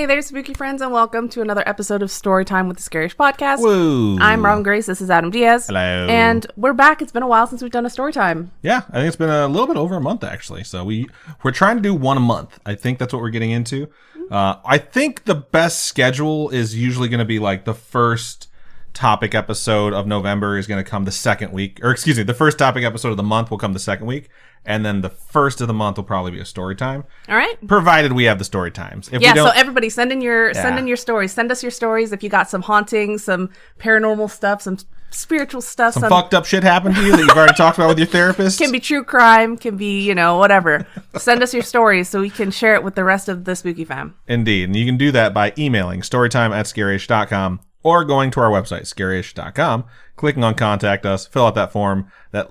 there, spooky friends, and welcome to another episode of Storytime with the Scariest Podcast. Woo. I'm Robin Grace. This is Adam Diaz. Hello. And we're back. It's been a while since we've done a Storytime. Yeah, I think it's been a little bit over a month, actually. So we're trying to do one a month. I think that's what we're getting into. I think the best schedule is usually going to be like the first topic episode of November is going to come the second week. Or excuse me, the first topic episode of the month will come the second week. And then the first of the month will probably be a story time. All right. Provided we have the story times. If yeah, we don't, so everybody send in your stories. Send us your stories if you got some hauntings, some paranormal stuff, some spiritual stuff. Some fucked up shit happened to you that you've already talked about with your therapist. Can be true crime, can be, whatever. Send us your stories so we can share it with the rest of the spooky fam. Indeed. And you can do that by emailing storytime@scarish.com or going to our website, scarish.com, clicking on contact us, fill out that form. That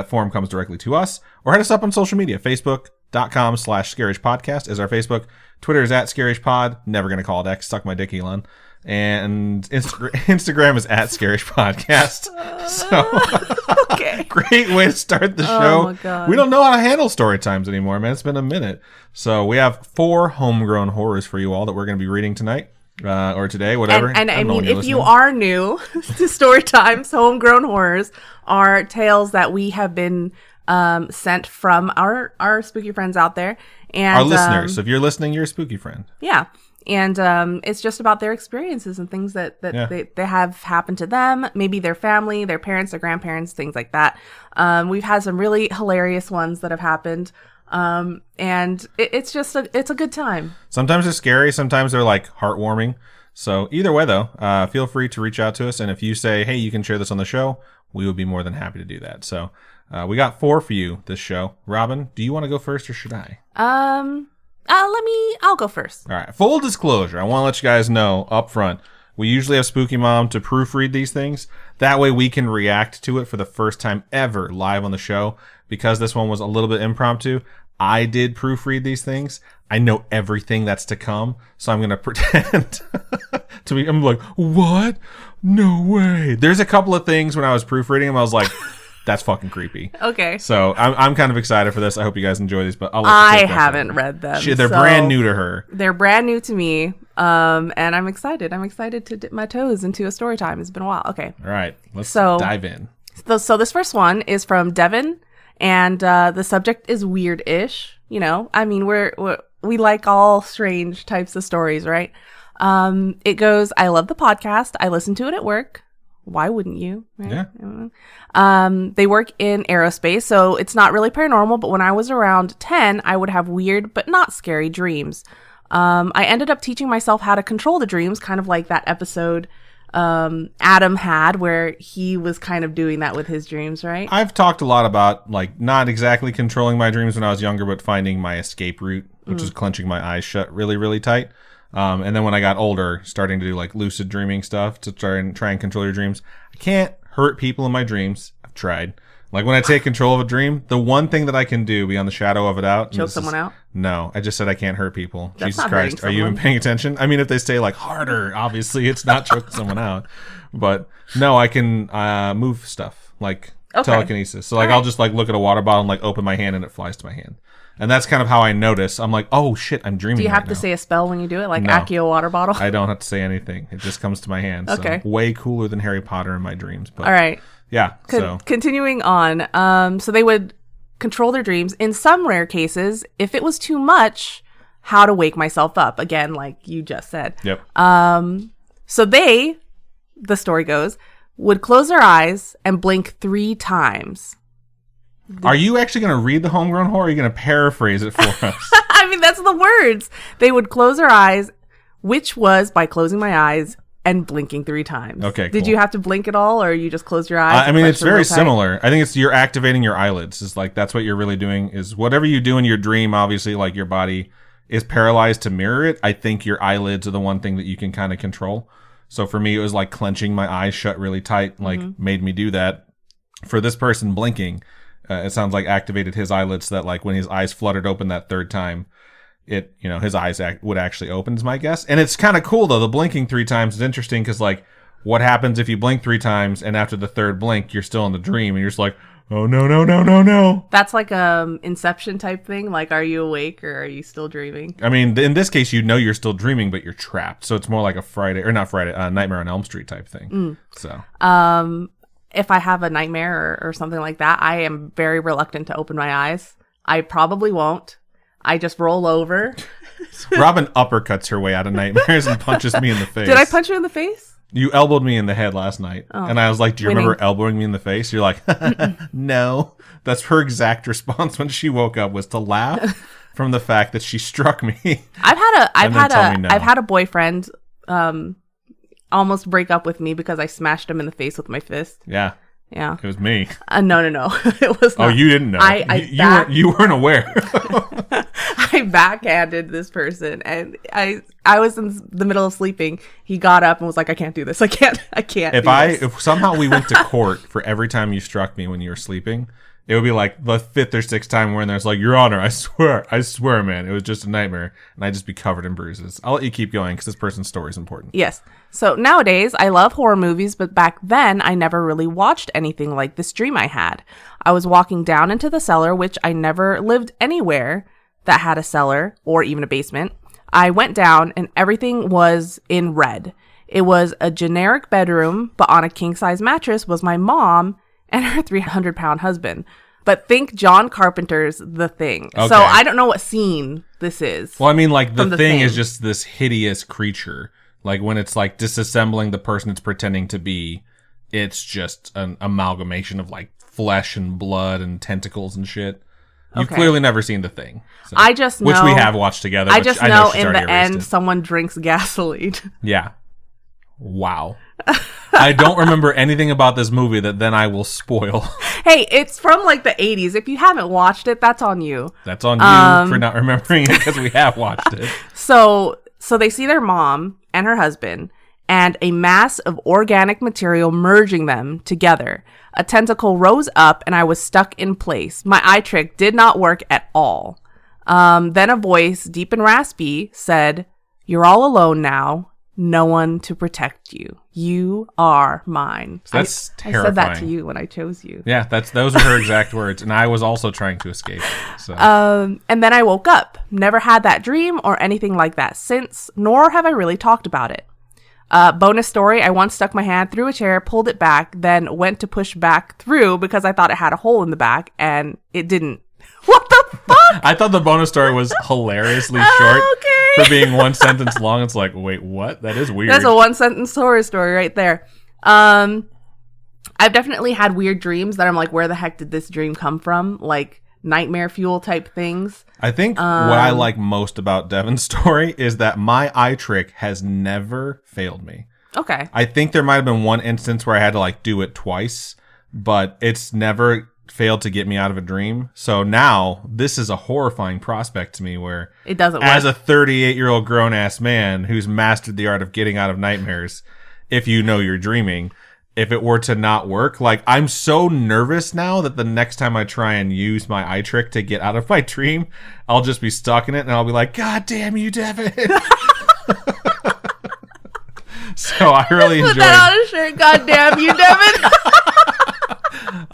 form comes directly to us, or hit us up on social media. Facebook.com/scarishpodcast is our Facebook. Twitter is @scarishpod. Never going to call it X. Suck my dick, Elon. And Instagram is @scarishpodcast. So, okay. Great way to start the show. Oh my God. We don't know how to handle story times anymore, man. It's been a minute. So we have 4 homegrown horrors for you all that we're going to be reading tonight. Or today, whatever. And I mean, if you are new to Storytime's homegrown horrors, are tales that we have been sent from our spooky friends out there. And our listeners. So if you're listening, you're a spooky friend. Yeah. And it's just about their experiences and things that they have happened to them, maybe their family, their parents, their grandparents, things like that. We've had some really hilarious ones that have happened. And it's a good time. Sometimes they're scary. Sometimes they're like heartwarming. So either way though, feel free to reach out to us. And if you say, hey, you can share this on the show, we would be more than happy to do that. So, we got 4 for you this show. Robin, do you want to go first or should I? I'll go first. All right. Full disclosure. I want to let you guys know up front. We usually have Spooky Mom to proofread these things. That way we can react to it for the first time ever live on the show. Because this one was a little bit impromptu, I did proofread these things. I know everything that's to come. So I'm going to pretend to be, I'm like, what? No way. There's a couple of things when I was proofreading them, I was like, that's fucking creepy. Okay. So I'm kind of excited for this. I hope you guys enjoy these, but I haven't read them. They're brand new to her. They're brand new to me. And I'm excited. I'm excited to dip my toes into a story time. It's been a while. Okay. All right. Let's dive in. So this first one is from Devin, and the subject is weird-ish. I mean, we like all strange types of stories, right? It goes, I love the podcast. I listen to it at work. Why wouldn't you? Right? Yeah. They work in aerospace, so it's not really paranormal, but when I was around 10, I would have weird but not scary dreams. I ended up teaching myself how to control the dreams, kind of like that episode Adam had where he was kind of doing that with his dreams, right? I've talked a lot about like not exactly controlling my dreams when I was younger, but finding my escape route, which is clenching my eyes shut really, really tight. And then when I got older, starting to do like lucid dreaming stuff to try and control your dreams. I can't hurt people in my dreams. I've tried. Like when I take control of a dream, the one thing that I can do beyond the shadow of a doubt. Choke someone out? No, I just said I can't hurt people. That's Jesus Christ. Are you even paying attention? I mean, if they say like harder, obviously it's not choking someone out. But no, I can move stuff like telekinesis. So like I'll just like look at a water bottle and like open my hand and it flies to my hand. And that's kind of how I notice. I'm like, oh shit, I'm dreaming. Do you have right to now. say a spell when you do it? Like No. Accio water bottle? I don't have to say anything. It just comes to my hand. Okay. So way cooler than Harry Potter in my dreams. But All right. yeah. Continuing on. So they would control their dreams. In some rare cases, if it was too much, how to wake myself up. Again, like you just said. Yep. So they, the story goes, would close their eyes and blink 3 times. Are you actually going to read the homegrown horror? Or are you going to paraphrase it for us? I mean, that's the words. They would close their eyes, which was by closing my eyes and blinking 3 times. Okay, Did cool. you have to blink at all, or you just close your eyes? I mean, it's very real tight? similar. I think it's you're activating your eyelids. It's like that's what you're really doing is whatever you do in your dream, obviously, like your body is paralyzed to mirror it. I think your eyelids are the one thing that you can kind of control. So for me, it was like clenching my eyes shut really tight, like made me do that. For this person blinking, it sounds like activated his eyelids so that like when his eyes fluttered open that 3rd time, his eyes would actually open is my guess. And it's kind of cool though. The blinking 3 times is interesting because like what happens if you blink 3 times and after the 3rd blink, you're still in the dream and you're just like, Oh, no, no, no, no, no. That's like Inception type thing. Like, are you awake or are you still dreaming? I mean, in this case, you know you're still dreaming, but you're trapped. So it's more like a Nightmare on Elm Street type thing. So, if I have a nightmare or something like that, I am very reluctant to open my eyes. I probably won't. I just roll over. Robin uppercuts her way out of nightmares and punches me in the face. Did I punch you in the face? You elbowed me in the head last night. Oh, and I was like, do you remember elbowing me in the face? You're like, no. That's her exact response when she woke up, was to laugh from the fact that she struck me. I've had a boyfriend almost break up with me because I smashed him in the face with my fist. Yeah. Yeah. It was me. No. It was not. Oh, you didn't know. You weren't aware. I backhanded this person, and I was in the middle of sleeping. He got up and was like, I can't do this. I can't. If somehow we went to court for every time you struck me when you were sleeping, it would be like the fifth or sixth time we're in there. It's like, Your Honor, I swear, man, it was just a nightmare. And I'd just be covered in bruises. I'll let you keep going because this person's story is important. Yes. So nowadays, I love horror movies, but back then, I never really watched anything like this dream I had. I was walking down into the cellar, which I never lived anywhere that had a cellar or even a basement. I went down and everything was in red. It was a generic bedroom, but on a king-size mattress was my mom and her 300-pound husband. But think John Carpenter's The Thing. Okay. So I don't know what scene this is. Well, I mean, like, the thing is just this hideous creature. Like, when it's, like, disassembling the person it's pretending to be, it's just an amalgamation of, like, flesh and blood and tentacles and shit. You've clearly never seen The Thing. So, I just know. Which we have watched together. I just know in the end, someone drinks gasoline. Yeah. Wow. I don't remember anything about this movie that then I will spoil. Hey, it's from like the 80s. If you haven't watched it, that's on you. That's on you for not remembering it because we have watched it. So they see their mom and her husband and a mass of organic material merging them together. A tentacle rose up and I was stuck in place. My eye trick did not work at all. Then a voice, deep and raspy, said, "You're all alone now. No one to protect you. You are mine." So that's terrifying. I said that to you when I chose you. Yeah, those are her exact words, and I was also trying to escape. So. And then I woke up. Never had that dream or anything like that since, nor have I really talked about it. Bonus story, I once stuck my hand through a chair, pulled it back, then went to push back through because I thought it had a hole in the back, and it didn't. What the fuck? I thought the bonus story was hilariously short for being one sentence long. It's like, wait, what? That is weird. That's a one sentence horror story right there. I've definitely had weird dreams that I'm like, where the heck did this dream come from? Like nightmare fuel type things. I think what I like most about Devin's story is that my eye trick has never failed me. Okay. I think there might have been one instance where I had to like do it twice, but it's never failed to get me out of a dream. So now this is a horrifying prospect to me where it doesn't work. As a 38-year-old grown-ass man who's mastered the art of getting out of nightmares, if you know you're dreaming, if it were to not work, like I'm so nervous now that the next time I try and use my eye trick to get out of my dream, I'll just be stuck in it and I'll be like, God damn you, Devin. So I really enjoyed. Put that on a shirt, God damn you, Devin.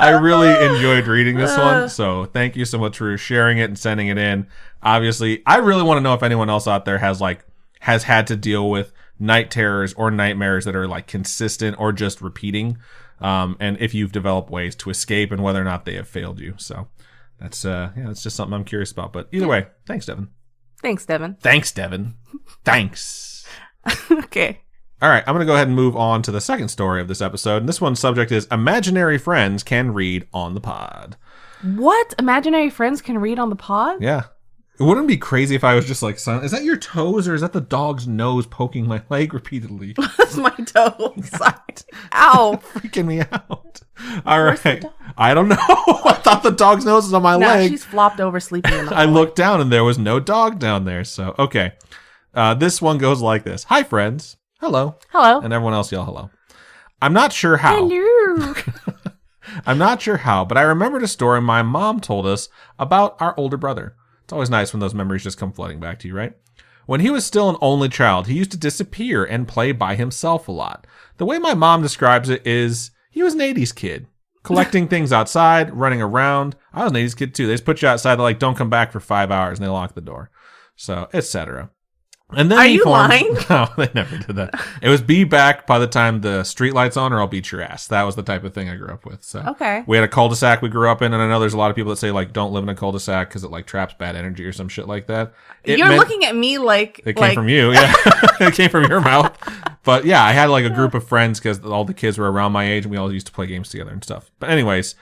I really enjoyed reading this one, so thank you so much for sharing it and sending it in. Obviously, I really want to know if anyone else out there has had to deal with night terrors or nightmares that are like consistent or just repeating, and if you've developed ways to escape and whether or not they have failed you. So that's that's just something I'm curious about. But either way, thanks, Devin. Thanks, Devin. Thanks, Devin. Thanks. Okay. All right, I'm going to go ahead and move on to the second story of this episode. And this one's subject is Imaginary Friends Can Read on the Pod. What? Imaginary friends can read on the pod? Yeah. It wouldn't be crazy if I was just like, son, is that your toes or is that the dog's nose poking my leg repeatedly? That's my toes. Ow. Freaking me out. All right. I don't know. I thought the dog's nose was on my leg. She's flopped over sleeping in the I looked down and there was no dog down there. So, okay. This one goes like this. Hi, friends. Hello. Hello. And everyone else yell hello. I'm not sure how. Hello. I'm not sure how, but I remembered a story my mom told us about our older brother. It's always nice when those memories just come flooding back to you, right? When he was still an only child, he used to disappear and play by himself a lot. The way my mom describes it is he was an 80s kid. collecting things outside, running around. I was an 80s kid too. They just put you outside. They're like, don't come back for 5 hours, and they lock the door. So, etc. And then Are you lying? No, they never did that. It was be back by the time the street light's on, or I'll beat your ass. That was the type of thing I grew up with. So okay. We had a cul-de-sac we grew up in, and I know there's a lot of people that say like don't live in a cul-de-sac because it like traps bad energy or some shit like that. You're looking at me like it came from you. Yeah, it came from your mouth. But yeah, I had like a group of friends because all the kids were around my age, and we all used to play games together and stuff. But anyways.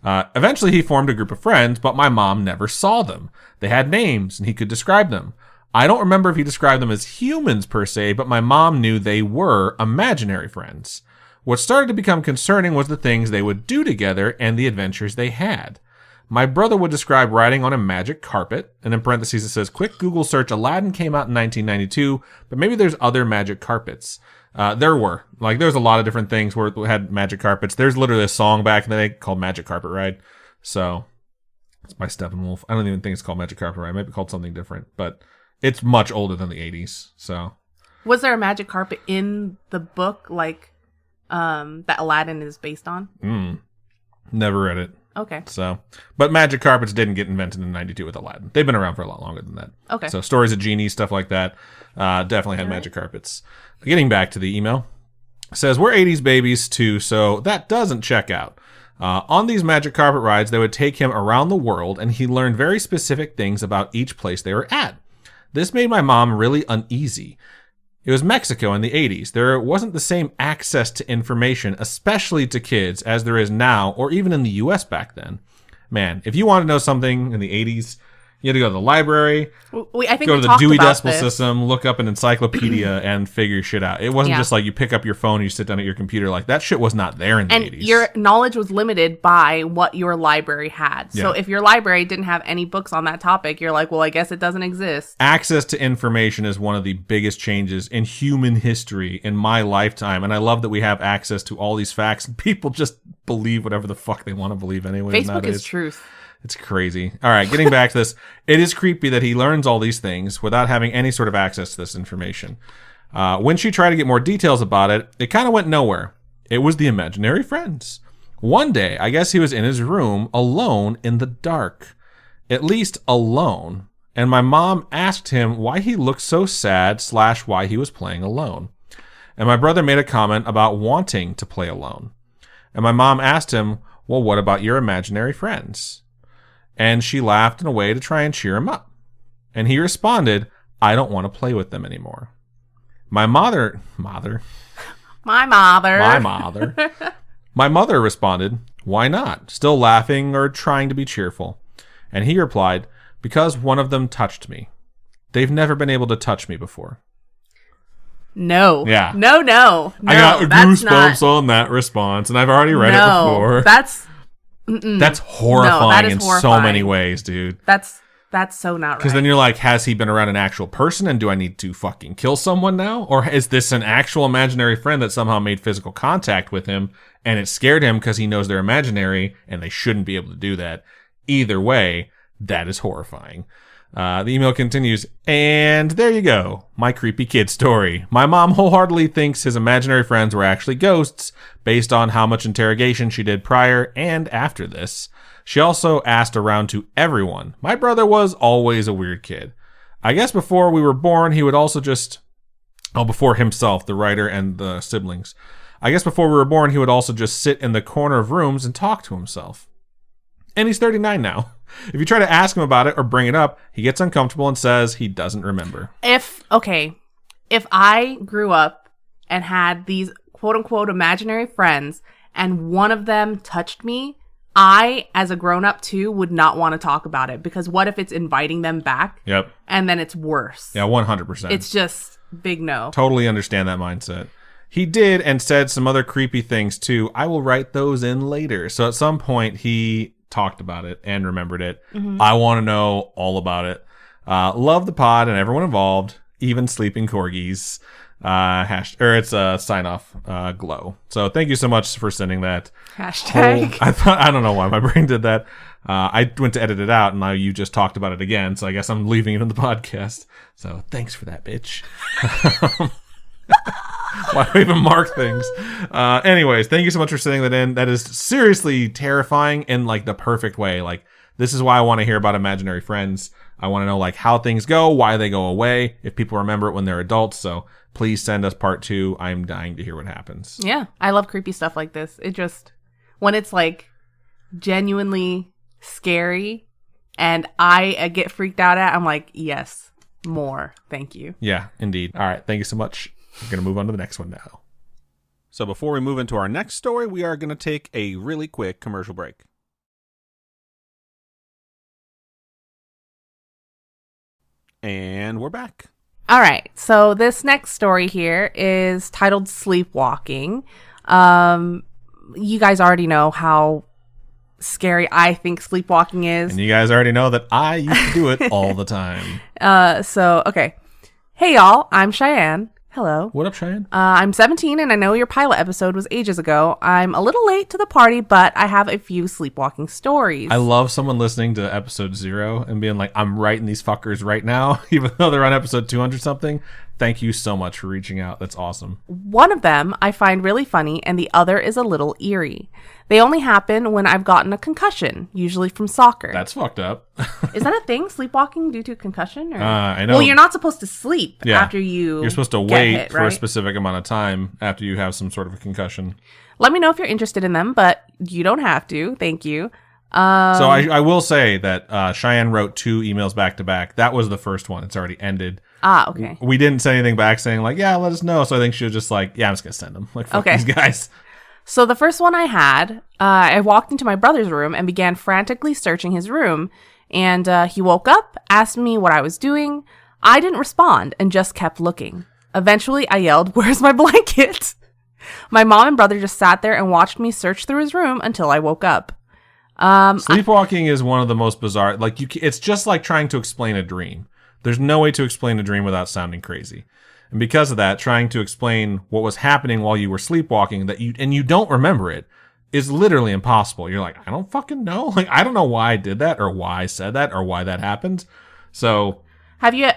Eventually he formed a group of friends, but my mom never saw them. They had names, and he could describe them. I don't remember if he described them as humans per se, but my mom knew they were imaginary friends. What started to become concerning was the things they would do together and the adventures they had. My brother would describe riding on a magic carpet, and in parentheses it says, quick Google search, Aladdin came out in 1992, but maybe there's other magic carpets. There were. Like, there's a lot of different things where it had magic carpets. There's literally a song back in the day called Magic Carpet Ride. So, it's by Steppenwolf. I don't even think it's called Magic Carpet Ride. It might be called something different, but it's much older than the 80s. So, was there a magic carpet in the book, like, that Aladdin is based on? Never read it. Okay. So, but magic carpets didn't get invented in 92 with Aladdin. They've been around for a lot longer than that. Okay. So, stories of genies, stuff like that, definitely had magic carpets. Getting back to the email, it says, we're 80s babies too, so that doesn't check out. On these magic carpet rides, they would take him around the world, and he learned very specific things about each place they were at. This made my mom really uneasy. It was Mexico in the 80s. There wasn't the same access to information, especially to kids, as there is now, or even in the US back then. Man, if you want to know something in the 80s, you had to go to the library, I think go we to the Dewey about Decimal this. System, look up an encyclopedia, and figure shit out. It wasn't just like you pick up your phone and you sit down at your computer. Like, that shit was not there in the 80s. And your knowledge was limited by what your library had. So if your library didn't have any books on that topic, you're like, well, I guess it doesn't exist. Access to information is one of the biggest changes in human history in my lifetime. And I love that we have access to all these facts, and people just believe whatever the fuck they want to believe anyway. Facebook is truth. It's crazy. All right, getting back to this. It is creepy that he learns all these things without having any sort of access to this information. When she tried to get more details about it, it kind of went nowhere. It was the imaginary friends. One day, I guess he was in his room alone in the dark. At least alone. And my mom asked him why he looked so sad / why he was playing alone. And my brother made a comment about wanting to play alone. And my mom asked him, well, what about your imaginary friends? And she laughed in a way to try and cheer him up. And he responded, I don't want to play with them anymore. My mother responded, why not? Still laughing or trying to be cheerful. And he replied, because one of them touched me. They've never been able to touch me before. No. Yeah. No. I got goosebumps on that response, and I've already read it before. That's horrifying in so many ways, dude. That's so not right. Because then you're like, has he been around an actual person, and do I need to fucking kill someone now? Or is this an actual imaginary friend that somehow made physical contact with him, and it scared him because he knows they're imaginary, and they shouldn't be able to do that? Either way, that is horrifying. The email continues, and there you go, my creepy kid story. My mom wholeheartedly thinks his imaginary friends were actually ghosts, based on how much interrogation she did prior and after this. She also asked around to everyone. My brother was always a weird kid. I guess before we were born, he would also just... before himself, the writer, and the siblings. I guess before we were born, he would also just sit in the corner of rooms and talk to himself. And he's 39 now. If you try to ask him about it or bring it up, he gets uncomfortable and says he doesn't remember. If I grew up and had these quote-unquote imaginary friends and one of them touched me, I, as a grown-up too, would not want to talk about it, because what if it's inviting them back? Yep. And then it's worse. Yeah, 100%. It's just big no. Totally understand that mindset. He did and said some other creepy things too. I will write those in later. So at some point he talked about it and remembered it. Mm-hmm. I want to know all about it. Love the pod and everyone involved, even sleeping corgis. It's a sign off, glow. So thank you so much for sending that. Hashtag. I don't know why my brain did that. I went to edit it out, and now you just talked about it again. So I guess I'm leaving it in the podcast. So thanks for that, bitch. Why we even mark things? Anyways, thank you so much for sending that in. That is seriously terrifying in like the perfect way. Like, this is why I want to hear about imaginary friends. I want to know like how things go, why they go away, if people remember it when they're adults. So please send us part 2. I'm dying to hear what happens. Yeah, I love creepy stuff like this. It just, when it's like genuinely scary and I get freaked out at, I'm like, yes, more. Thank you. Yeah, indeed. All right. Thank you so much. We're going to move on to the next one now. So before we move into our next story, we are going to take a really quick commercial break. And we're back. All right. So this next story here is titled Sleepwalking. You guys already know how scary I think sleepwalking is. And you guys already know that I used to do it all the time. Okay. Hey, y'all. I'm Cheyenne. Hello. What up, Cheyenne? I'm 17, and I know your pilot episode was ages ago. I'm a little late to the party, but I have a few sleepwalking stories. I love someone listening to episode 0 and being like, I'm writing these fuckers right now, even though they're on episode 200 something. Thank you so much for reaching out. That's awesome. One of them I find really funny, and the other is a little eerie. They only happen when I've gotten a concussion, usually from soccer. That's fucked up. Is that a thing, sleepwalking due to concussion? Or? I know. Well, you're not supposed to sleep Yeah. after You're supposed to get wait hit, for right? a specific amount of time after you have some sort of a concussion. Let me know if you're interested in them, but you don't have to. Thank you. So I will say that Cheyenne wrote 2 emails back to back. That was the first one. It's already ended. Okay. We didn't say anything back saying like, yeah, let us know. So I think she was just like, yeah, I'm just going to send them. Like, fuck these guys. So the first one I had, I walked into my brother's room and began frantically searching his room. And he woke up, asked me what I was doing. I didn't respond and just kept looking. Eventually, I yelled, "Where's my blanket?" My mom and brother just sat there and watched me search through his room until I woke up. Sleepwalking is one of the most bizarre. Like it's just like trying to explain a dream. There's no way to explain a dream without sounding crazy. And because of that, trying to explain what was happening while you were sleepwalking you don't remember it is literally impossible. You're like, I don't fucking know. Like, I don't know why I did that or why I said that or why that happened. So have you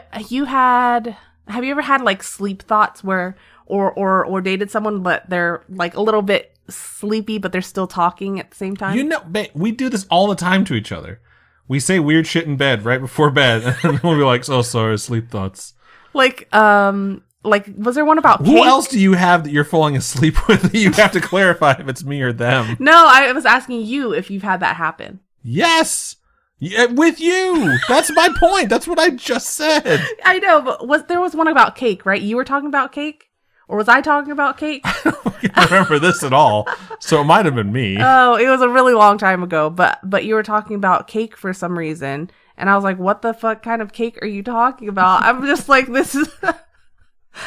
ever had like sleep thoughts where or dated someone but they're like a little bit sleepy but they're still talking at the same time? You know, we do this all the time to each other. We say weird shit in bed right before bed and then we'll be like, so sorry, sleep thoughts. Like, was there one about Who cake? else do you have that you're falling asleep with? You have to clarify if it's me or them. No, I was asking you if you've had that happen. Yes! Yeah, with you! That's my point. That's what I just said. I know, but there was one about cake, right? You were talking about cake? Or was I talking about cake? I don't remember this at all. So it might have been me. Oh, it was a really long time ago, but you were talking about cake for some reason. And I was like, what the fuck kind of cake are you talking about? I'm just like, this is...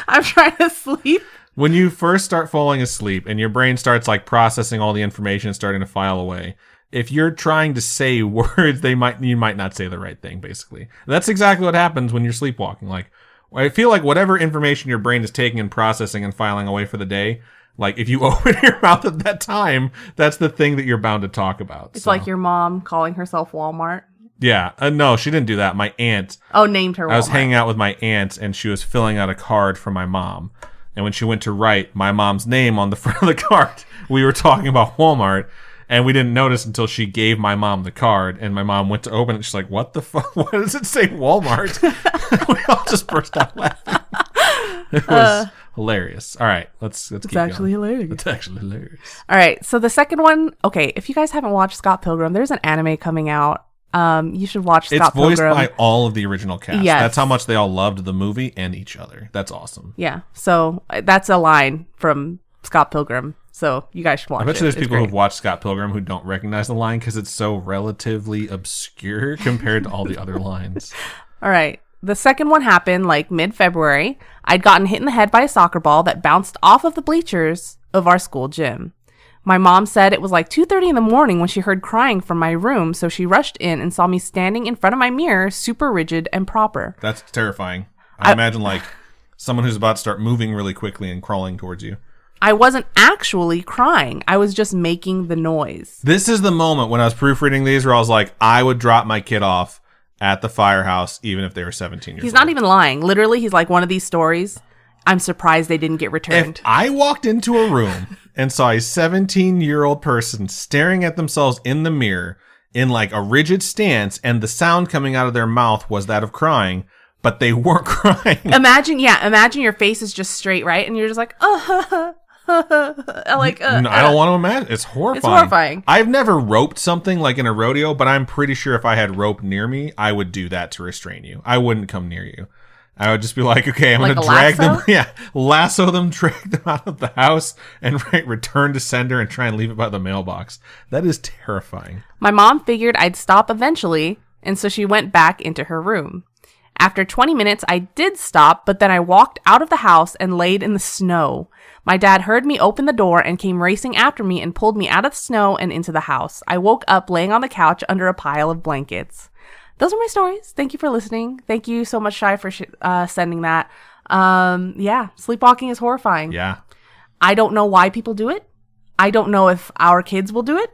I'm trying to sleep. When you first start falling asleep and your brain starts like processing all the information and starting to file away, if you're trying to say words, you might not say the right thing, basically. That's exactly what happens when you're sleepwalking. Like, I feel like whatever information your brain is taking and processing and filing away for the day, like if you open your mouth at that time, that's the thing that you're bound to talk about. It's like your mom calling herself Walmart. Yeah. No, she didn't do that. My aunt. Oh, named her Walmart. I was hanging out with my aunt and she was filling out a card for my mom. And when she went to write my mom's name on the front of the card, we were talking about Walmart. And we didn't notice until she gave my mom the card. And my mom went to open it. She's like, what the fuck? Why does it say Walmart? We all just burst out laughing. It was hilarious. All right, let's keep going. It's actually hilarious. All right, so the second one. Okay, if you guys haven't watched Scott Pilgrim, there's an anime coming out. You should watch Scott Pilgrim. It's voiced by all of the original cast. Yes. That's how much they all loved the movie and each other. That's awesome. Yeah, so that's a line from Scott Pilgrim. So you guys should watch it. I bet you there's people who've watched Scott Pilgrim who don't recognize the line because it's so relatively obscure compared to all the other lines. All right. The second one happened like mid-February. I'd gotten hit in the head by a soccer ball that bounced off of the bleachers of our school gym. My mom said it was like 2:30 in the morning when she heard crying from my room, so she rushed in and saw me standing in front of my mirror, super rigid and proper. That's terrifying. I imagine like someone who's about to start moving really quickly and crawling towards you. I wasn't actually crying. I was just making the noise. This is the moment when I was proofreading these where I was like, I would drop my kid off at the firehouse even if they were 17 years old. He's not even lying. Literally, he's like one of these stories. I'm surprised they didn't get returned. If I walked into a room and saw a 17-year-old person staring at themselves in the mirror in like a rigid stance, and the sound coming out of their mouth was that of crying, but they weren't crying. Imagine your face is just straight, right? And you're just like, like, I don't want to imagine. It's horrifying. It's horrifying. I've never roped something like in a rodeo, but I'm pretty sure if I had rope near me, I would do that to restrain you. I wouldn't come near you. I would just be like, okay, I'm going to drag them. Yeah. Lasso them, drag them out of the house, and return to sender and try and leave it by the mailbox. That is terrifying. My mom figured I'd stop eventually, and so she went back into her room. After 20 minutes, I did stop, but then I walked out of the house and laid in the snow. My dad heard me open the door and came racing after me and pulled me out of the snow and into the house. I woke up laying on the couch under a pile of blankets. Those are my stories. Thank you for listening. Thank you so much, Shai, for sending that. Yeah, sleepwalking is horrifying. Yeah. I don't know why people do it. I don't know if our kids will do it.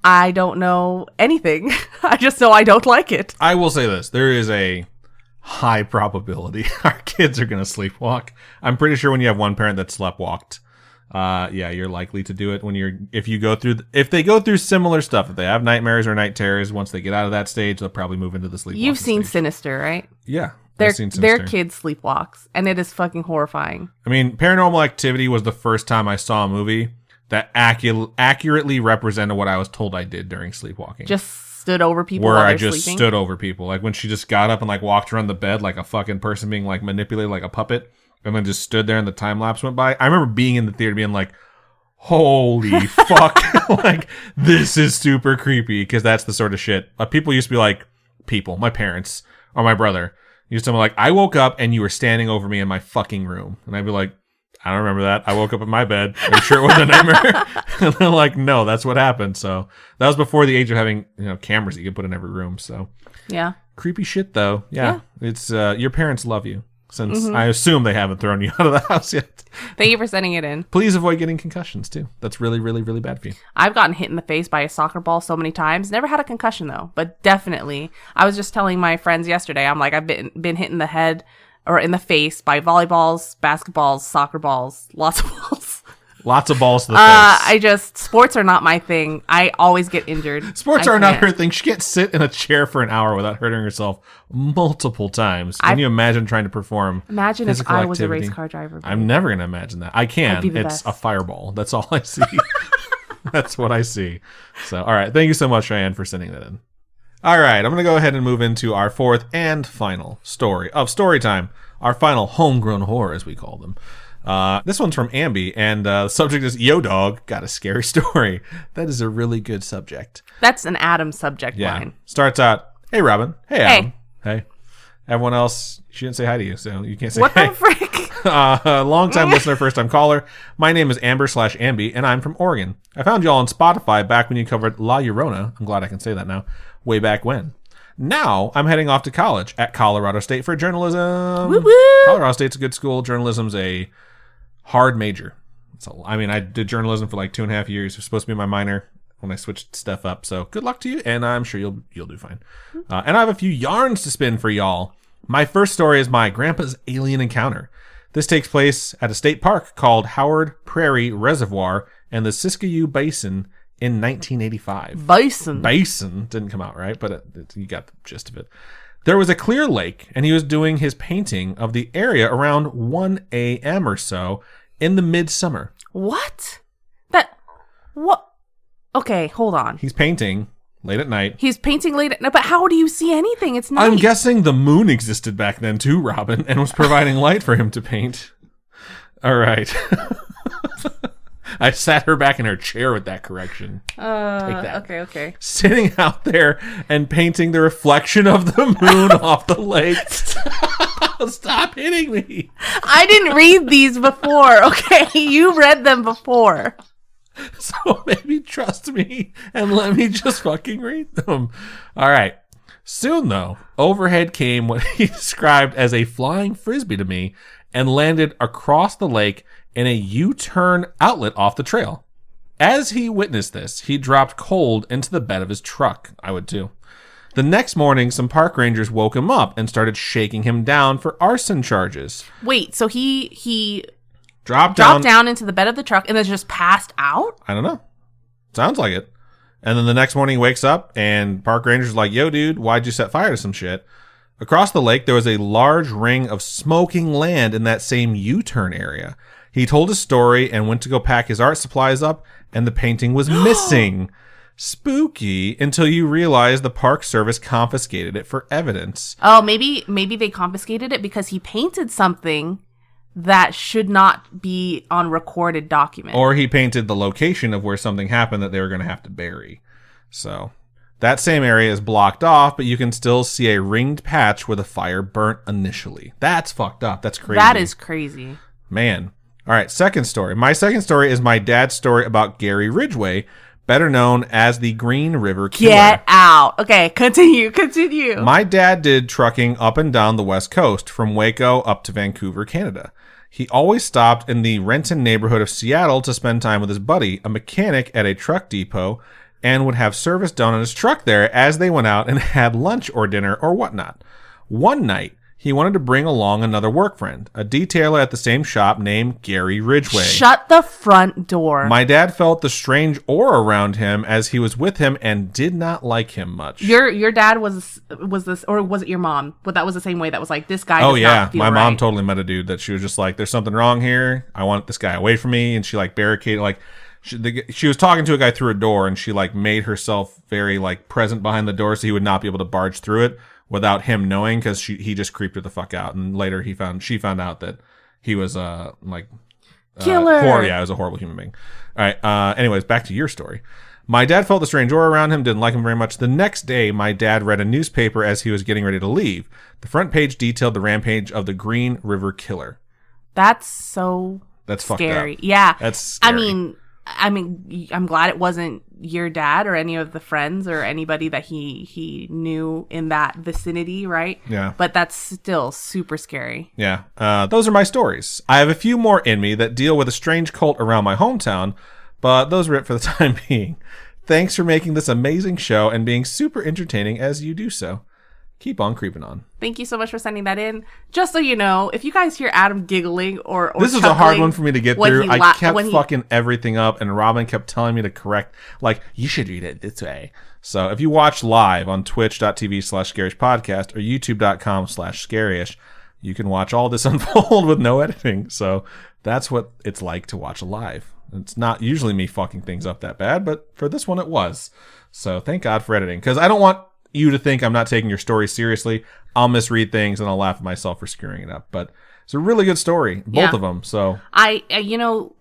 I don't know anything. I just know I don't like it. I will say this. There is a high probability our kids are going to sleepwalk. I'm pretty sure when you have one parent that sleptwalked, yeah, you're likely to do it if they go through similar stuff. If they have nightmares or night terrors, once they get out of that stage, they'll probably move into the sleepwalking You've seen stage. Sinister, right? Yeah. Their kid sleepwalks, and it is fucking horrifying. I mean, Paranormal Activity was the first time I saw a movie that accurately represented what I was told I did during sleepwalking. Just stood over people where while I they're just sleeping? stood over people. Like when she just got up and like walked around the bed like a fucking person being like manipulated like a puppet, and then just stood there and the time lapse went by. I remember being in the theater being like, holy fuck, like this is super creepy, because that's the sort of shit. People used to be like, my parents or my brother used to be like, I woke up and you were standing over me in my fucking room. And I'd be like, I don't remember that. I woke up in my bed. Are you sure it wasn't a nightmare? And they're like, no, that's what happened. So that was before the age of having, cameras that you could put in every room. So Yeah. creepy shit though. Yeah. It's, your parents love you, since I assume they haven't thrown you out of the house yet. Thank you for sending it in. Please avoid getting concussions too. That's really, really, really bad for you. I've gotten hit in the face by a soccer ball so many times. Never had a concussion though, but definitely. I was just telling my friends yesterday, I'm like, I've been hit in the head or in the face by volleyballs, basketballs, soccer balls, lots of balls. Lots of balls to the face. Sports are not my thing. I always get injured. Sports are not her thing. She can't sit in a chair for an hour without hurting herself multiple times. Can you imagine trying to perform Imagine if physical I was activity? a race car driver. Babe. I'm never going to imagine that. I can. I'd be the It's best. a fireball. That's all I see. That's what I see. So, all right. Thank you so much, Cheyenne, for sending that in. All right. I'm going to go ahead and move into our fourth and final story of Storytime. Our final homegrown horror, as we call them. This one's from Ambi, and the subject is, Yo Dog, got a scary story. That is a really good subject. That's an Adam subject Yeah. line. Starts out, hey, Robin. Hey, Adam. Hey. Everyone else, she didn't say hi to you, so you can't say What hey. the frick? Long-time listener, first-time caller. My name is Amber/Ambi, and I'm from Oregon. I found y'all on Spotify back when you covered La Llorona. I'm glad I can say that now. Way back when. Now, I'm heading off to college at Colorado State for journalism. Woo woo! Colorado State's a good school. Journalism's a hard major. So, I did journalism for like 2.5 years. It was supposed to be my minor when I switched stuff up. So good luck to you, and I'm sure you'll do fine. And I have a few yarns to spin for y'all. My first story is my grandpa's alien encounter. This takes place at a state park called Howard Prairie Reservoir in the Siskiyou Basin in 1985. Basin didn't come out right, but you got the gist of it. There was a clear lake, and he was doing his painting of the area around 1 a.m. or so in the midsummer. What? What? Okay, hold on. He's painting late at night. He's painting late at night, but how do you see anything? It's night. I'm guessing the moon existed back then too, Robin, and was providing light for him to paint. All right. I sat her back in her chair with that correction. Take that. Okay. Sitting out there and painting the reflection of the moon off the lake. Stop hitting me. I didn't read these before, okay? You read them before. So maybe trust me and let me just fucking read them. All right. Soon, though, overhead came what he described as a flying frisbee to me and landed across the lake in a U-turn outlet off the trail. As he witnessed this, he dropped cold into the bed of his truck. I would too. The next morning, some park rangers woke him up and started shaking him down for arson charges. Wait, so he dropped down into the bed of the truck and then just passed out? I don't know. Sounds like it. And then the next morning he wakes up and park rangers are like, yo, dude, why'd you set fire to some shit? Across the lake, there was a large ring of smoking land in that same U-turn area. He told his story and went to go pack his art supplies up, and the painting was missing. Spooky, until you realize the Park Service confiscated it for evidence. Oh, maybe they confiscated it because he painted something that should not be on recorded document. Or he painted the location of where something happened that they were going to have to bury. So that same area is blocked off, but you can still see a ringed patch where the fire burnt initially. That's fucked up. That's crazy. That is crazy. Man. All right, second story. My second story is my dad's story about Gary Ridgway, better known as the Green River Killer. Get out. Okay, continue. My dad did trucking up and down the West Coast, from Waco up to Vancouver, Canada. He always stopped in the Renton neighborhood of Seattle to spend time with his buddy, a mechanic at a truck depot, and would have service done on his truck there as they went out and had lunch or dinner or whatnot. One night, he wanted to bring along another work friend, a detailer at the same shop named Gary Ridgway. Shut the front door. My dad felt the strange aura around him as he was with him and did not like him much. Your dad was this, or was it your mom? But that was the same way. That was like, this guy does not feel my mom right. totally met a dude that she was just like, there's something wrong here. I want this guy away from me. And she like barricaded, like she was talking to a guy through a door, and she like made herself very like present behind the door so he would not be able to barge through it without him knowing, because he just creeped her the fuck out. And later she found out that he was killer. He was a horrible human being. All right. Anyways, back to your story. My dad felt the strange aura around him, didn't like him very much. The next day, my dad read a newspaper as he was getting ready to leave. The front page detailed the rampage of the Green River Killer. That's fucked scary. up. Yeah. That's scary. I mean, I'm glad it wasn't your dad or any of the friends or anybody that he knew in that vicinity, right? Yeah. But that's still super scary. Yeah. Those are my stories. I have a few more in me that deal with a strange cult around my hometown, but those are it for the time being. Thanks for making this amazing show and being super entertaining as you do so. Keep on creeping on. Thank you so much for sending that in. Just so you know, if you guys hear Adam giggling or this is a hard one for me to get through. I kept fucking everything up, and Robin kept telling me to correct, like, you should read it this way. So if you watch live on twitch.tv/scarishpodcast or youtube.com/scarish, you can watch all this unfold with no editing. So that's what it's like to watch live. It's not usually me fucking things up that bad, but for this one it was. So thank God for editing, because I don't want you to think I'm not taking your story seriously. I'll misread things and I'll laugh at myself for screwing it up. But it's a really good story, both of them. So I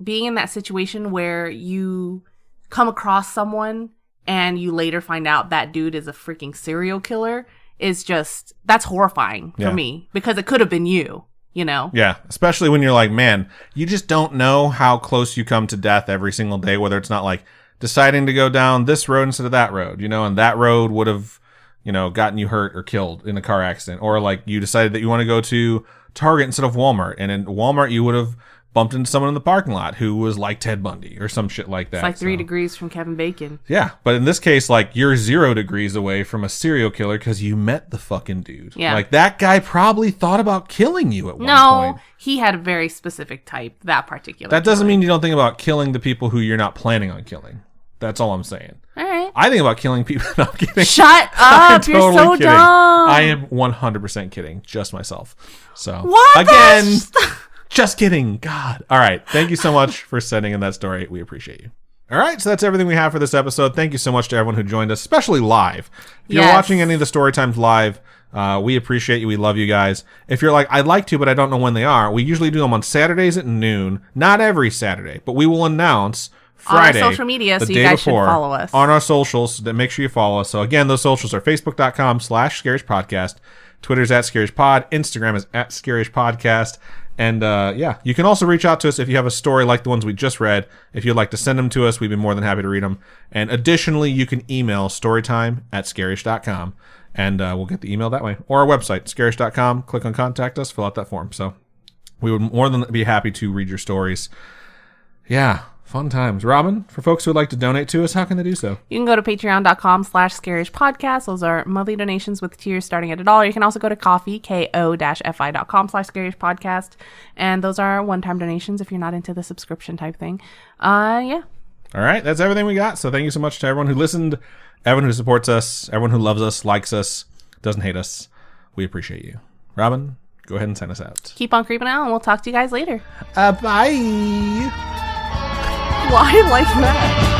being in that situation where you come across someone and you later find out that dude is a freaking serial killer is just, that's horrifying for me, because it could have been you. Yeah, especially when you're like, man, you just don't know how close you come to death every single day, whether it's not like deciding to go down this road instead of that road, and that road would have gotten you hurt or killed in a car accident. Or like you decided that you want to go to Target instead of Walmart. And in Walmart, you would have bumped into someone in the parking lot who was like Ted Bundy or some shit like that. It's like 3 degrees from Kevin Bacon. Yeah. But in this case, like you're 0 degrees away from a serial killer because you met the fucking dude. Yeah. Like that guy probably thought about killing you at one point. No, he had a very specific type, that particular. That doesn't mean you don't think about killing the people who you're not planning on killing. That's all I'm saying. All right. I think about killing people. No, I'm kidding. Shut up. You're totally so kidding. dumb. I am 100% kidding. Just myself. So, what? Again, just kidding. God. All right. Thank you so much for sending in that story. We appreciate you. All right. So that's everything we have for this episode. Thank you so much to everyone who joined us, especially live. If you're watching any of the Storytimes live, we appreciate you. We love you guys. If you're like, I'd like to, but I don't know when they are, we usually do them on Saturdays at noon. Not every Saturday, but we will announce Friday, on our social media, so you guys should follow us. On our socials, then make sure you follow us. So again, those socials are facebook.com/scarishpodcast. Twitter's @scarishpod. Instagram is @scarishpodcast. And you can also reach out to us if you have a story like the ones we just read. If you'd like to send them to us, we'd be more than happy to read them. And additionally, you can email storytime@scarish.com, and we'll get the email that way. Or our website, scarish.com. Click on contact us, fill out that form. So we would more than be happy to read your stories. Yeah. Fun times. Robin, for folks who would like to donate to us, how can they do so? You can go to patreon.com/scarishpodcast. Those are monthly donations with tiers starting at $1. You can also go to ko-fi.com/scarishpodcast. And those are one-time donations if you're not into the subscription type thing. Yeah. All right, that's everything we got. So thank you so much to everyone who listened, everyone who supports us, everyone who loves us, likes us, doesn't hate us. We appreciate you. Robin, go ahead and sign us out. Keep on creeping out, and we'll talk to you guys later. Bye. Why like that?